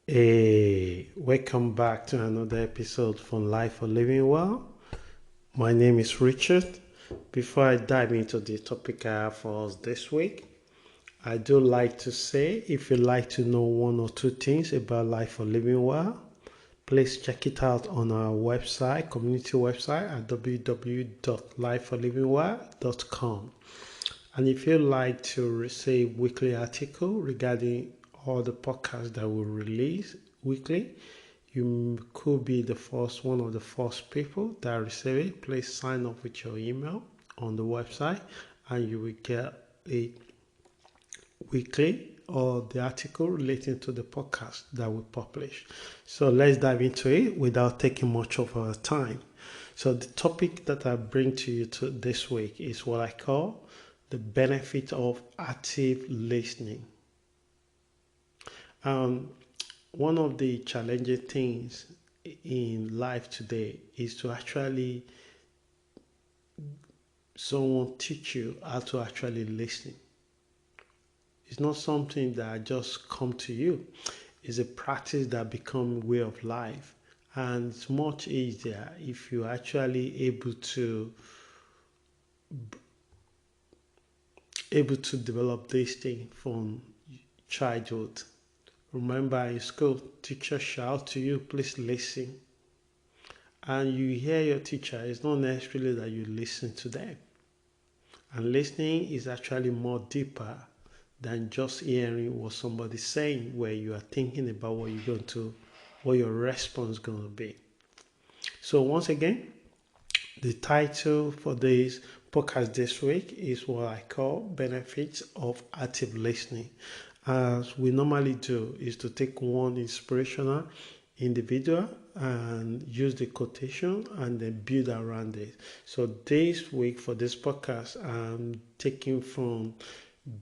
Hey, welcome back to another episode from Life for Living Well. My name is Richard. Before I dive into the topic I have for us this week, I do like to say if you'd like to know one or two things about Life for Living Well, please check it out on our website, community website at www.lifeforlivingwell.com. And if you'd like to receive weekly article regarding all the podcasts that we release weekly, you could be one of the first people that receive it. Please sign up with your email on the website and you will get a weekly or the article relating to the podcast that we publish. So let's dive into it without taking much of our time. So the topic that I bring to you this week is what I call the benefit of active listening. Um, One of the challenging things in life today is to actually someone teach you how to actually listen. It's not something that just come to you. It's a practice that become way of life, and it's much easier if you're actually able to develop this thing from childhood. Remember in school, teacher shout to you, please listen. And you hear your teacher, it's not necessarily that you listen to them. And listening is actually more deeper than just hearing what somebody's saying, where you are thinking about what your response is going to be. So once again, the title for this podcast this week is what I call benefits of active listening. As we normally do, is to take one inspirational individual and use the quotation and then build around it. So this week for this podcast, I'm taking from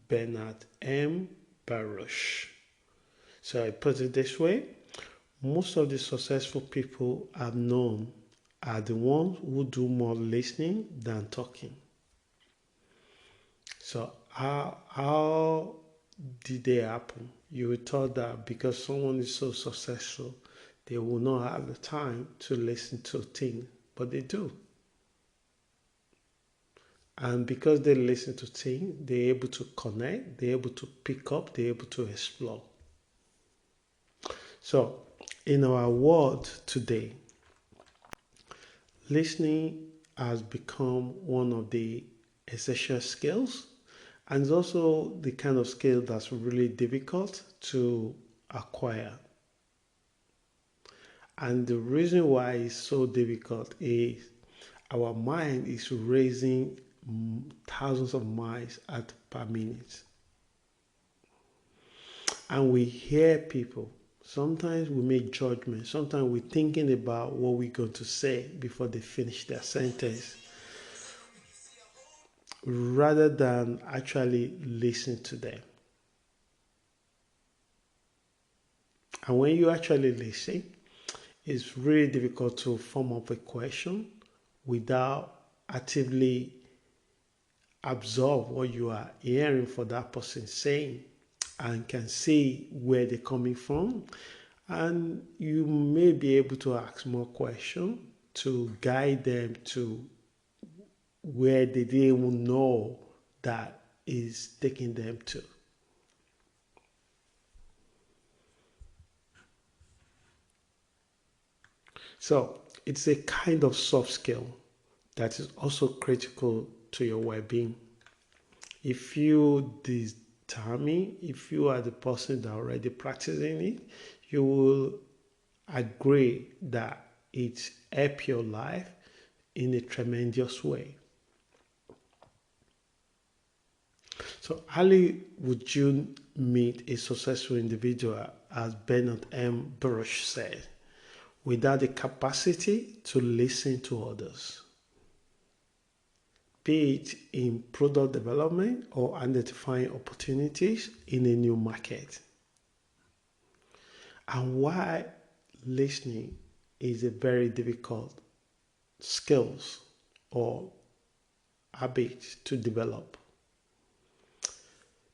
Bernard M. Baruch. So I put it this way: most of the successful people I've known are the ones who do more listening than talking. So how did they happen? You would thought that because someone is so successful, they will not have the time to listen to things, but they do. And because they listen to things, they're able to connect, they're able to pick up, they're able to explore. So in our world today, listening has become one of the essential skills, and it's also the kind of skill that's really difficult to acquire. And the reason why it's so difficult is our mind is racing thousands of miles per minute. And we hear people. Sometimes we make judgments. Sometimes we're thinking about what we're going to say before they finish their sentence rather than actually listen to them. And when you actually listen, it's really difficult to form up a question without actively absorb what you are hearing for that person saying and can see where they're coming from. And you may be able to ask more questions to guide them to where they didn't even know that is taking them to. So it's a kind of soft skill that is also critical to your well-being. If you determine, if you are the person that already practicing it, you will agree that it helps your life in a tremendous way. So, how would you meet a successful individual, as Bernard M. Baruch said, without the capacity to listen to others, be it in product development or identifying opportunities in a new market? And why listening is a very difficult skills or habit to develop.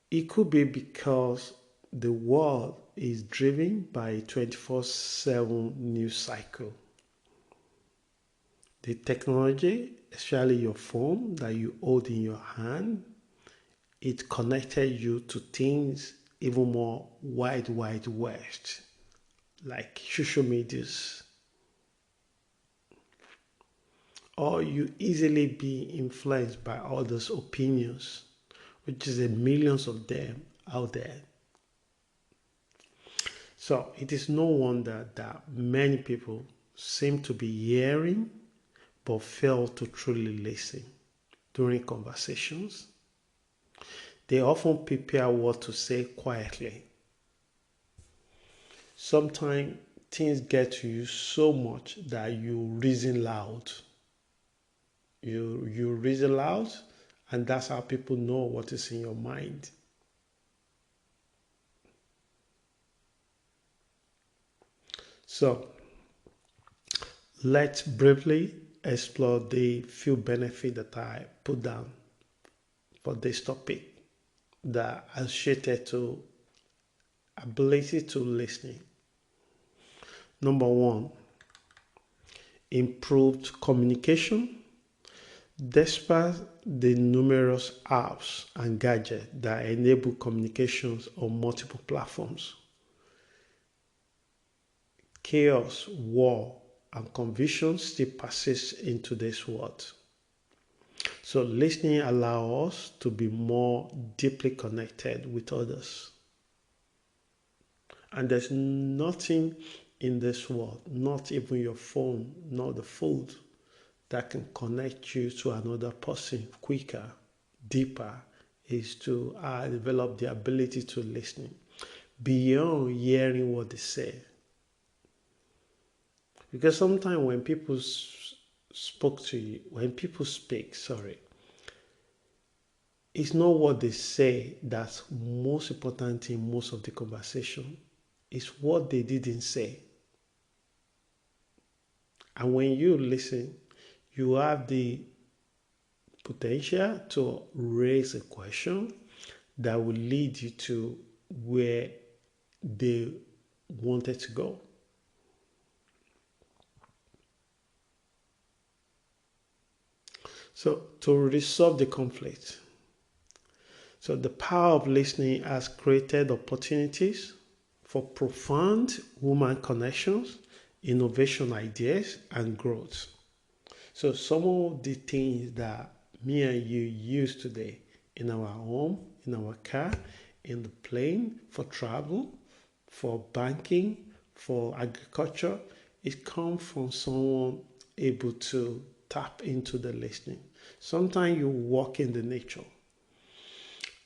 It could be because the world is driven by a 24/7 news cycle. The technology, especially your phone that you hold in your hand, it connected you to things even more wide west, like social medias. Or you easily be influenced by others' opinions, which is a millions of them out there. So it is no wonder that many people seem to be hearing but fail to truly listen during conversations. They often prepare what to say quietly. Sometimes things get to you so much that you reason loud. You reason loud, and that's how people know what is in your mind. So let's briefly explore the few benefits that I put down for this topic that are associated to ability to listening. Number one, improved communication. Despite the numerous apps and gadgets that enable communications on multiple platforms, chaos, war, and confusion still persist in today's world. So listening allows us to be more deeply connected with others. And there's nothing in this world, not even your phone, not the food, that can connect you to another person quicker, deeper, is to develop the ability to listen beyond hearing what they say. Because sometimes when people speak, it's not what they say that's most important in most of the conversation. It's what they didn't say. And when you listen, you have the potential to raise a question that will lead you to where they wanted to go. So to resolve the conflict, so the power of listening has created opportunities for profound human connections, innovation ideas, and growth. So some of the things that me and you use today in our home, in our car, in the plane, for travel, for banking, for agriculture, it comes from someone able to tap into the listening. Sometimes you walk in the nature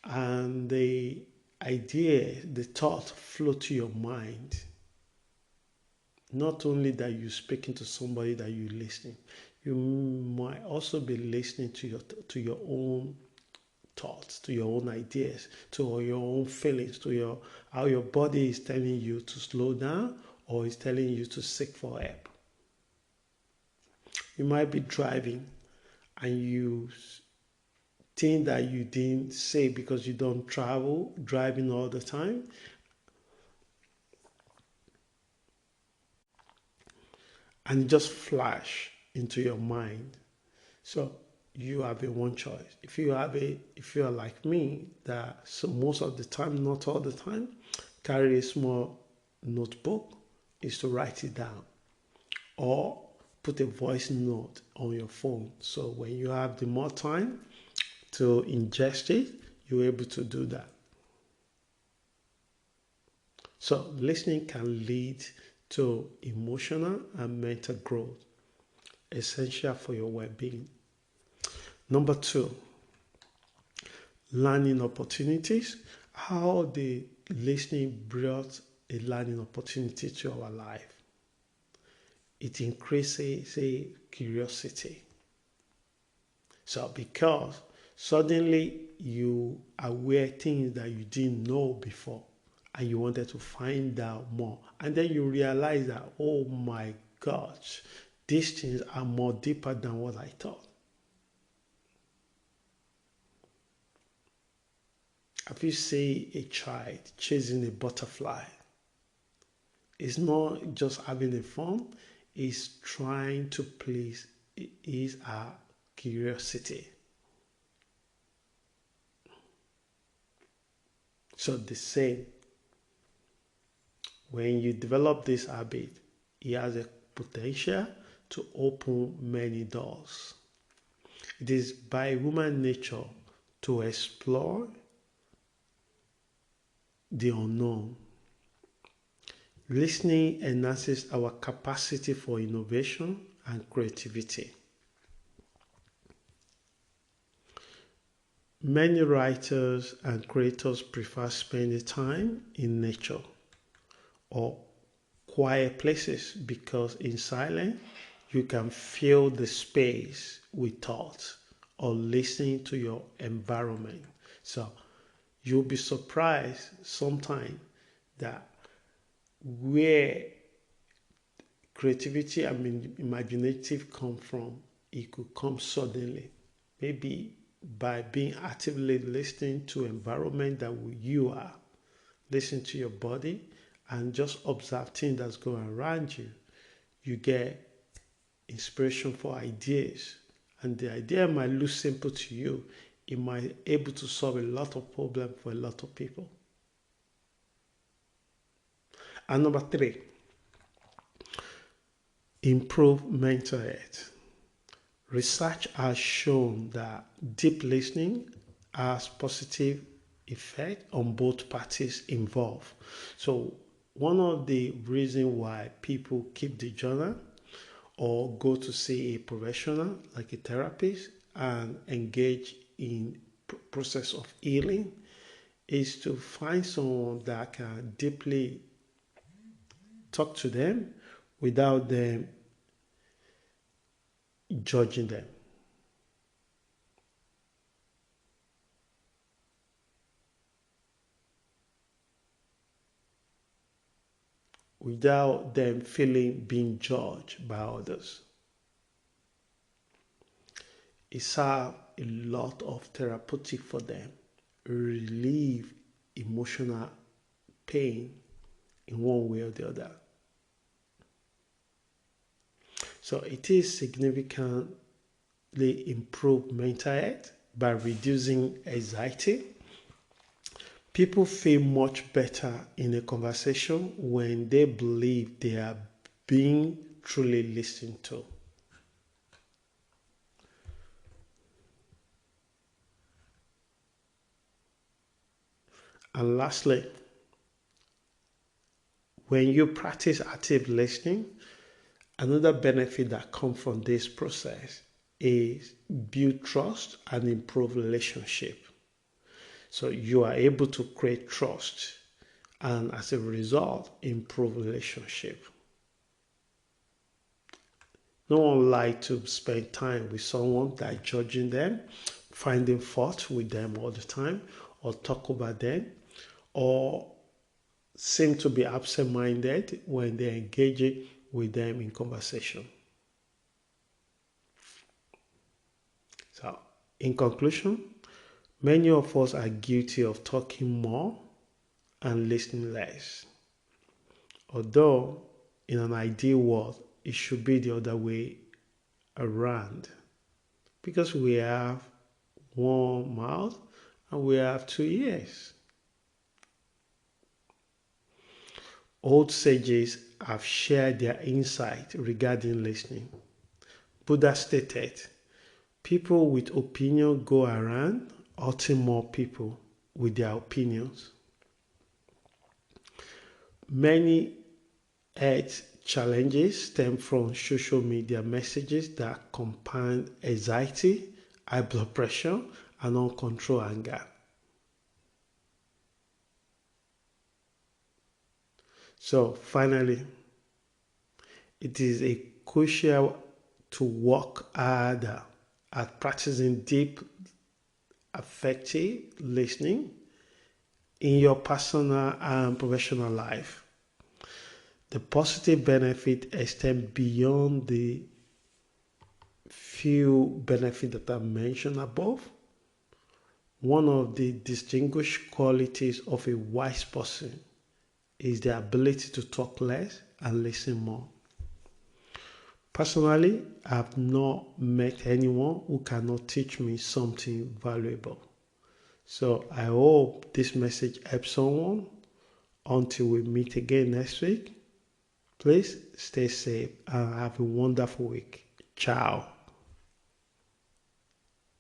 and the idea, the thought flow to your mind. Not only that you're speaking to somebody that you're listening, you might also be listening to your own thoughts, to your own ideas, to your own feelings, to your how your body is telling you to slow down or is telling you to seek for help. You might be driving and you think that you didn't say because you don't travel driving all the time, and just flash into your mind. So you have a one choice. If you are like me, that so most of the time, not all the time, carry a small notebook, is to write it down, or put a voice note on your phone. So when you have the more time to ingest it, you're able to do that. So listening can lead to emotional and mental growth, essential for your well-being. Number two, learning opportunities. How the listening brought a learning opportunity to our life. It increases a curiosity. So because suddenly you are aware things that you didn't know before and you wanted to find out more. And then you realize that, oh my gosh, these things are more deeper than what I thought. Have you seen a child chasing a butterfly? It's not just having a fun, it's trying to please his our curiosity. So the same, when you develop this habit, it has a potential to open many doors. It is by human nature to explore the unknown. Listening enhances our capacity for innovation and creativity. Many writers and creators prefer spending time in nature or quiet places because in silence you can fill the space with thoughts or listening to your environment. So you'll be surprised sometimes that where creativity and imaginative come from, it could come suddenly. Maybe by being actively listening to environment that you are, listen to your body and just observe things that's going around you, you get inspiration for ideas. And the idea might look simple to you. It might be able to solve a lot of problems for a lot of people. And number 3, improve mental health. Research has shown that deep listening has positive effect on both parties involved. So one of the reasons why people keep the journal or go to see a professional like a therapist and engage in process of healing is to find someone that can deeply talk to them without them judging them. Without them feeling being judged by others. It's a lot of therapeutic for them, relieve emotional pain in one way or the other. So it is significantly improve mental health by reducing anxiety. People feel much better in a conversation when they believe they are being truly listened to. And lastly, when you practice active listening, another benefit that comes from this process is build trust and improve relationship. So you are able to create trust and as a result, improve relationship. No one likes to spend time with someone that judging them, finding fault with them all the time, or talk about them, or seem to be absent-minded when they're engaging with them in conversation. So, in conclusion, many of us are guilty of talking more and listening less. Although, in an ideal world, it should be the other way around because we have one mouth and we have 2 ears. Old sages have shared their insight regarding listening. Buddha stated, people with opinion go around hurting more people with their opinions. Many health challenges stem from social media messages that compound anxiety, high blood pressure, and uncontrolled anger. So finally, it is a crucial to work harder at practicing deep, effective listening in your personal and professional life. The positive benefit extend beyond the few benefits that I mentioned above. One of the distinguished qualities of a wise person is the ability to talk less and listen more. Personally, I have not met anyone who cannot teach me something valuable. So I hope this message helps someone. Until we meet again next week, please stay safe and have a wonderful week. Ciao.